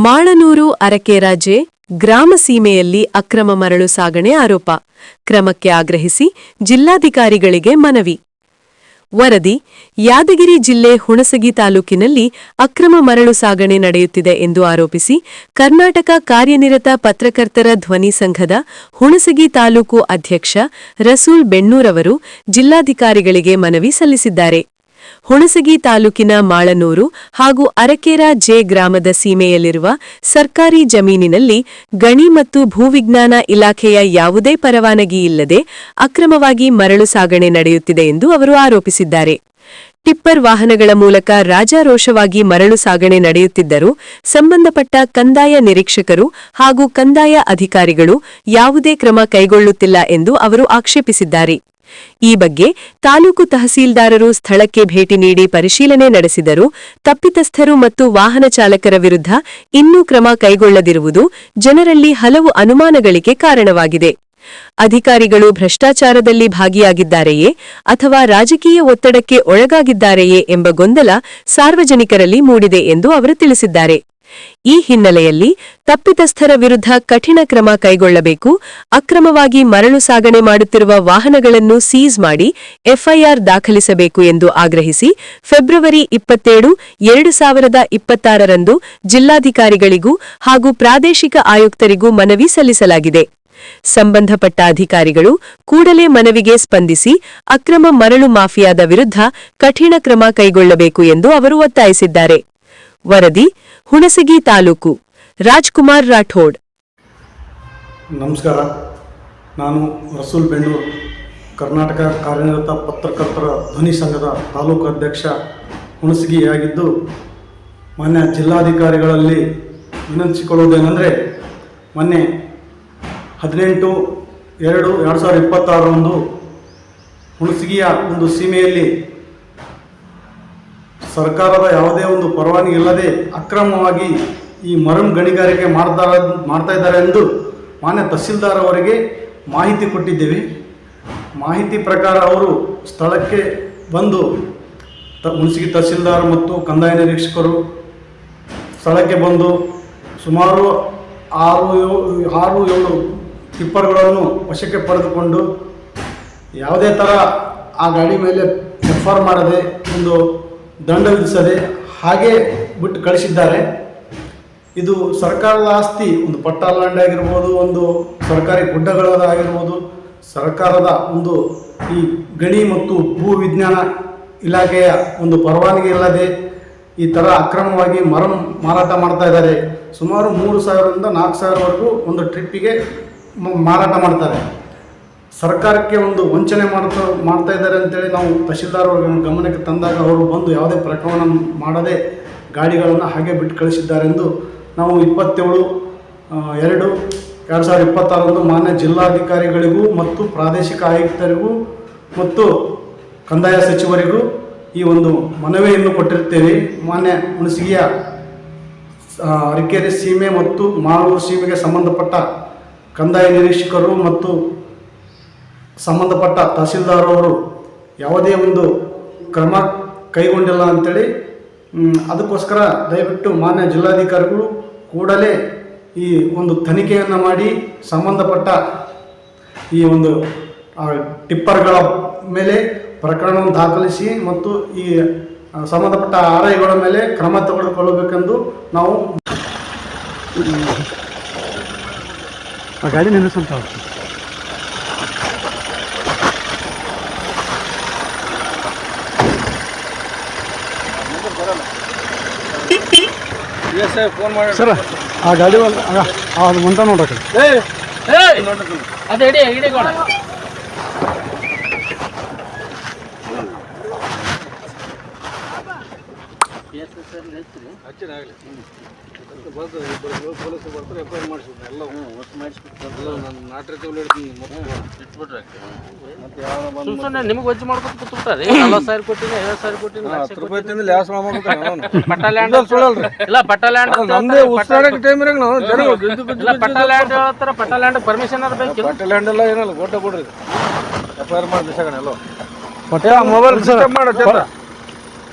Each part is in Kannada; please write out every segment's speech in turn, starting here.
ಮಾಳನೂರು ಅರಕೆರಾಜೆ ಗ್ರಾಮ ಸೀಮೆಯಲ್ಲಿ ಅಕ್ರಮ ಮರಳು ಸಾಗಣೆ ಆರೋಪ. ಕ್ರಮಕ್ಕೆ ಆಗ್ರಹಿಸಿ ಜಿಲ್ಲಾಧಿಕಾರಿಗಳಿಗೆ ಮನವಿ. ವರದಿ: ಯಾದಗಿರಿ ಜಿಲ್ಲೆ ಹುಣಸಗಿ ತಾಲೂಕಿನಲ್ಲಿ ಅಕ್ರಮ ಮರಳು ಸಾಗಣೆ ನಡೆಯುತ್ತಿದೆ ಎಂದು ಆರೋಪಿಸಿ ಕರ್ನಾಟಕ ಕಾರ್ಯನಿರತ ಪತ್ರಕರ್ತರ ಧ್ವನಿ ಸಂಘದ ಹುಣಸಗಿ ತಾಲೂಕು ಅಧ್ಯಕ್ಷ ರಸೂಲ್ ಬೆಣ್ಣೂರವರು ಜಿಲ್ಲಾಧಿಕಾರಿಗಳಿಗೆ ಮನವಿ ಸಲ್ಲಿಸಿದ್ದಾರೆ. ಹುಣಸಗಿ ತಾಲೂಕಿನ ಮಾಳನೂರು ಹಾಗೂ ಅರಕೆರಾಜೆ ಗ್ರಾಮದ ಸೀಮೆಯಲ್ಲಿರುವ ಸರ್ಕಾರಿ ಜಮೀನಿನಲ್ಲಿ ಗಣಿ ಮತ್ತು ಭೂವಿಜ್ಞಾನ ಇಲಾಖೆಯ ಯಾವುದೇ ಪರವಾನಗಿ ಇಲ್ಲದೆ ಅಕ್ರಮವಾಗಿ ಮರಳು ಸಾಗಣೆ ನಡೆಯುತ್ತಿದೆ ಎಂದು ಅವರು ಆರೋಪಿಸಿದ್ದಾರೆ. ಟಿಪ್ಪರ್ ವಾಹನಗಳ ಮೂಲಕ ರಾಜಾರೋಷವಾಗಿ ಮರಳು ಸಾಗಣೆ ನಡೆಯುತ್ತಿದ್ದರೂ ಸಂಬಂಧಪಟ್ಟ ಕಂದಾಯ ನಿರೀಕ್ಷಕರು ಹಾಗೂ ಕಂದಾಯ ಅಧಿಕಾರಿಗಳು ಯಾವುದೇ ಕ್ರಮ ಕೈಗೊಳ್ಳುತ್ತಿಲ್ಲ ಎಂದು ಅವರು ಆಕ್ಷೇಪಿಸಿದ್ದಾರೆ. ಈ ಬಗ್ಗೆ ತಾಲೂಕು ತಹಸೀಲ್ದಾರರು ಸ್ಥಳಕ್ಕೆ ಭೇಟಿ ನೀಡಿ ಪರಿಶೀಲನೆ ನಡೆಸಿದರೂ ತಪ್ಪಿತಸ್ಥರು ಮತ್ತು ವಾಹನ ಚಾಲಕರ ವಿರುದ್ಧ ಇನ್ನೂ ಕ್ರಮ ಕೈಗೊಳ್ಳದಿರುವುದು ಜನರಲ್ಲಿ ಹಲವು ಅನುಮಾನಗಳಿಗೆ ಕಾರಣವಾಗಿದೆ. ಅಧಿಕಾರಿಗಳು ಭ್ರಷ್ಟಾಚಾರದಲ್ಲಿ ಭಾಗಿಯಾಗಿದ್ದಾರೆಯೇ ಅಥವಾ ರಾಜಕೀಯ ಒತ್ತಡಕ್ಕೆ ಒಳಗಾಗಿದ್ದಾರೆಯೇ ಎಂಬ ಗೊಂದಲ ಸಾರ್ವಜನಿಕರಲ್ಲಿ ಮೂಡಿದೆ ಎಂದು ಅವರು ತಿಳಿಸಿದ್ದಾರೆ. ಈ ಹಿನ್ನೆಲೆಯಲ್ಲಿ ತಪ್ಪಿತಸ್ಥರ ವಿರುದ್ಧ ಕಠಿಣ ಕ್ರಮ ಕೈಗೊಳ್ಳಬೇಕು, ಅಕ್ರಮವಾಗಿ ಮರಳು ಸಾಗಣೆ ಮಾಡುತ್ತಿರುವ ವಾಹನಗಳನ್ನು ಸೀಸ್ ಮಾಡಿ ಎಫ್ಐಆರ್ ದಾಖಲಿಸಬೇಕು ಎಂದು ಆಗ್ರಹಿಸಿ ಫೆಬ್ರವರಿ 27, 2026ರಂದು ಜಿಲ್ಲಾಧಿಕಾರಿಗಳಿಗೂ ಹಾಗೂ ಪ್ರಾದೇಶಿಕ ಆಯುಕ್ತರಿಗೂ ಮನವಿ ಸಲ್ಲಿಸಲಾಗಿದೆ. ಸಂಬಂಧಪಟ್ಟ ಅಧಿಕಾರಿಗಳು ಕೂಡಲೇ ಮನವಿಗೆ ಸ್ಪಂದಿಸಿ ಅಕ್ರಮ ಮರಳು ಮಾಫಿಯಾದ ವಿರುದ್ಧ ಕಠಿಣ ಕ್ರಮ ಕೈಗೊಳ್ಳಬೇಕು ಎಂದು ಅವರು ಒತ್ತಾಯಿಸಿದ್ದಾರೆ. ವರದಿ: ಹುಣಸಗಿ ತಾಲೂಕು. ರಾಜ್ಕುಮಾರ್ ರಾಠೋಡ್. ನಮಸ್ಕಾರ. ನಾನು ರಸೂಲ್ ಬೆಣ್ಣೂರ್, ಕರ್ನಾಟಕ ಕಾರ್ಯನಿರತ ಪತ್ರಕರ್ತರ ಧ್ವನಿ ಸಂಘದ ತಾಲೂಕು ಅಧ್ಯಕ್ಷ ಹುಣಸಗಿಯಾಗಿದ್ದು, ಮಾನ್ಯ ಜಿಲ್ಲಾಧಿಕಾರಿಗಳಲ್ಲಿ ವಿನಂತಿಸಿಕೊಳ್ಳುವುದೇನೆಂದರೆ, ಮೊನ್ನೆ 18/2/2026 ಹುಣಸಗಿಯ ಒಂದು ಸೀಮೆಯಲ್ಲಿ ಸರ್ಕಾರದ ಯಾವುದೇ ಒಂದು ಪರವಾನಗಿ ಇಲ್ಲದೆ ಅಕ್ರಮವಾಗಿ ಈ ಮರಳು ಗಣಿಗಾರಿಕೆ ಮಾಡ್ತಾ ಇದ್ದಾರೆ ಎಂದು ಮಾನ್ಯ ತಹಸೀಲ್ದಾರ್ ಅವರಿಗೆ ಮಾಹಿತಿ ಕೊಟ್ಟಿದ್ದೇವೆ. ಮಾಹಿತಿ ಪ್ರಕಾರ ಅವರು ಸ್ಥಳಕ್ಕೆ ಬಂದು ಹುಣಸಗಿ ತಹಸೀಲ್ದಾರ್ ಮತ್ತು ಕಂದಾಯ ನಿರೀಕ್ಷಕರು ಸ್ಥಳಕ್ಕೆ ಬಂದು ಸುಮಾರು 6-7 ಟಿಪ್ಪರ್ಗಳನ್ನು ವಶಕ್ಕೆ ಪಡೆದುಕೊಂಡು ಯಾವುದೇ ಥರ ಆ ಗಾಡಿ ಮೇಲೆ ಎಫ್ಐಆರ್ ಮಾಡದೆ ಒಂದು ದಂಡ ವಿಧಿಸದೆ ಹಾಗೆ ಬಿಟ್ಟು ಕಳಿಸಿದ್ದಾರೆ. ಇದು ಸರ್ಕಾರದ ಆಸ್ತಿ, ಒಂದು ಪಟ್ಟಾ ಲ್ಯಾಂಡ್ ಆಗಿರ್ಬೋದು, ಒಂದು ಸರ್ಕಾರಿ ಗುಡ್ಡಗಳಾಗಿರ್ಬೋದು, ಸರ್ಕಾರದ ಒಂದು ಈ ಗಣಿ ಮತ್ತು ಭೂ ವಿಜ್ಞಾನ ಇಲಾಖೆಯ ಒಂದು ಪರವಾನಗಿ ಇಲ್ಲದೆ ಈ ಥರ ಅಕ್ರಮವಾಗಿ ಮಾರಾಟ ಮಾಡ್ತಾ ಇದ್ದಾರೆ. ಸುಮಾರು 3,000ರಿಂದ 4,000ವರೆಗೂ ಒಂದು ಟ್ರಿಪ್ಪಿಗೆ ಮಾರಾಟ ಮಾಡ್ತಾರೆ. ಸರ್ಕಾರಕ್ಕೆ ಒಂದು ವಂಚನೆ ಮಾಡ್ತಾ ಇದ್ದಾರೆ ಅಂತೇಳಿ ನಾವು ತಹಸೀಲ್ದಾರ್ ಅವ್ರ ಗಮನಕ್ಕೆ ತಂದಾಗ ಅವರು ಬಂದು ಯಾವುದೇ ಪ್ರಕರಣ ಮಾಡದೆ ಗಾಡಿಗಳನ್ನು ಹಾಗೆ ಬಿಟ್ಟು ಕಳಿಸಿದ್ದಾರೆಂದು ನಾವು 27/2/2026 ಮಾನ್ಯ ಜಿಲ್ಲಾಧಿಕಾರಿಗಳಿಗೂ ಮತ್ತು ಪ್ರಾದೇಶಿಕ ಆಯುಕ್ತರಿಗೂ ಮತ್ತು ಕಂದಾಯ ಸಚಿವರಿಗೂ ಈ ಒಂದು ಮನವಿಯನ್ನು ಕೊಟ್ಟಿರುತ್ತೇವೆ. ಮಾನ್ಯ ಹುಣಸಗಿಯ ಅರಕೆರೆ ಸೀಮೆ ಮತ್ತು ಮಾಳೂರು ಸೀಮೆಗೆ ಸಂಬಂಧಪಟ್ಟ ಕಂದಾಯ ನಿರೀಕ್ಷಕರು ಮತ್ತು ಸಂಬಂಧಪಟ್ಟ ತಹಸೀಲ್ದಾರ್ ಅವರು ಯಾವುದೇ ಒಂದು ಕ್ರಮ ಕೈಗೊಂಡಿಲ್ಲ ಅಂಥೇಳಿ, ಅದಕ್ಕೋಸ್ಕರ ದಯವಿಟ್ಟು ಮಾನ್ಯ ಜಿಲ್ಲಾಧಿಕಾರಿಗಳು ಕೂಡಲೇ ಈ ಒಂದು ತನಿಖೆಯನ್ನು ಮಾಡಿ ಸಂಬಂಧಪಟ್ಟ ಈ ಒಂದು ಟಿಪ್ಪರ್ಗಳ ಮೇಲೆ ಪ್ರಕರಣವನ್ನು ದಾಖಲಿಸಿ ಮತ್ತು ಈ ಸಂಬಂಧಪಟ್ಟ ಆರ್ಐಗಳ ಮೇಲೆ ಕ್ರಮ ತೆಗೆದುಕೊಳ್ಳಬೇಕೆಂದು ನಾವು ಗಾಡಿ ನಿಲ್ಲಿಸಂತ ಸರ್, ಆ ಗಾಡಿ ಅದು ಮುಂತ ನೋಡ್ರಿ ಅದು ಹಿಡಿಗೋಣ. ನಿಮಗೆ ವಜ್ಜೆ ಮಾಡ್ಕೊಂಡು ಕೂತ್ಬಿಟ್ಟಾರೆ. 40,000 ಕೊಟ್ಟಿನಿ, 50,000 ಕೊಟ್ಟಿನಿ, ಪಟ್ಟಾ ಲ್ಯಾಂಡ್ ಇಲ್ಲ, ಪಟ್ಟಾ ಲ್ಯಾಂಡ್ ಪಟ್ಟಾ ಲ್ಯಾಂಡ್ ಹೇಳ್ತಾರ. ಪಟ್ಟಾ ಲ್ಯಾಂಡ್ ಪರ್ಮಿಷನ್ ಬೇಕು. ಪಟ್ಟಾ ಲ್ಯಾಂಡ್ ಎಲ್ಲ ಏನಲ್ಲ, ಗೋಟ ಕೊಡ್ರಿ, ಎಫ್ಐಆರ್ ಮಾಡಿ ಎಲ್ಲ ಮೊಬೈಲ್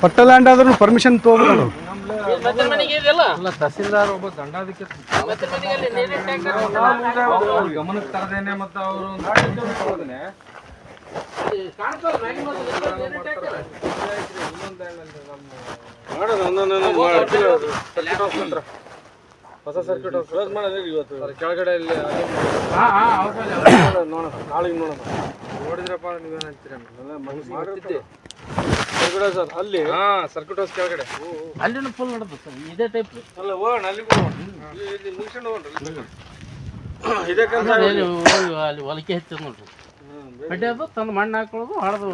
ಪಟ್ಟಾ ಲ್ಯಾಂಡ್ ಆದ್ರೂ ಪರ್ಮಿಷನ್ ತೊಗೊಬೇಕು. ಅಲ್ಲ ತಹಸೀಲ್ದಾರ್ ಒಬ್ಬ ದಂಡಾಧಿಕಾರಿ ಗಮನಕ್ಕೆ ತರದೇನೆ ಮತ್ತು ಅವರು ಹೊಸ ಸರ್ಕ್ಯೂಟ್ ಕ್ಲೋಸ್ ಮಾಡೋದು ಇವತ್ತು ಕೆಳಗಡೆ ಇಲ್ಲಿ ನೋಡೋಣ ನಾಳೆಗೆ ನೋಡೋಣ ನೋಡಿದ್ರಪ್ಪ ನೀವೇನು ಅಂತೀರ ಮಾಡಿರ್ತಿದ್ದೆ ಸರ್ ಅಲ್ಲಿ ಸರ್ಕ್ಯೂಟ್ ಹೌಸ್ ಕೆಳಗಡೆ ಅಲ್ಲಿನೂ ಫುಲ್ ನಡೆದು ಸರ್ ಇದೇ ಟೈಪ್ ಅಲ್ಲ ಹೋಗೋಣ ಅಲ್ಲಿಗೆ ಇಲ್ಲಿ ಮುಗಿಸ್ಕೊಂಡು ಹೋಗೋಣ ಇದೇ ಕೆಲಸ ಅಲ್ಲಿ ಹೊಲಿಕೆ ಹೆಚ್ಚದ ನೋಡ್ರಿ ಬಡ್ಡೆ ಅದು ತಂದು ಮಣ್ಣು ಹಾಕೊಳ್ಳೋದು ಹೊಡೆದು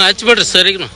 ಹಚ್ಬಿಡ್ರಿ ಸರಿಗೂ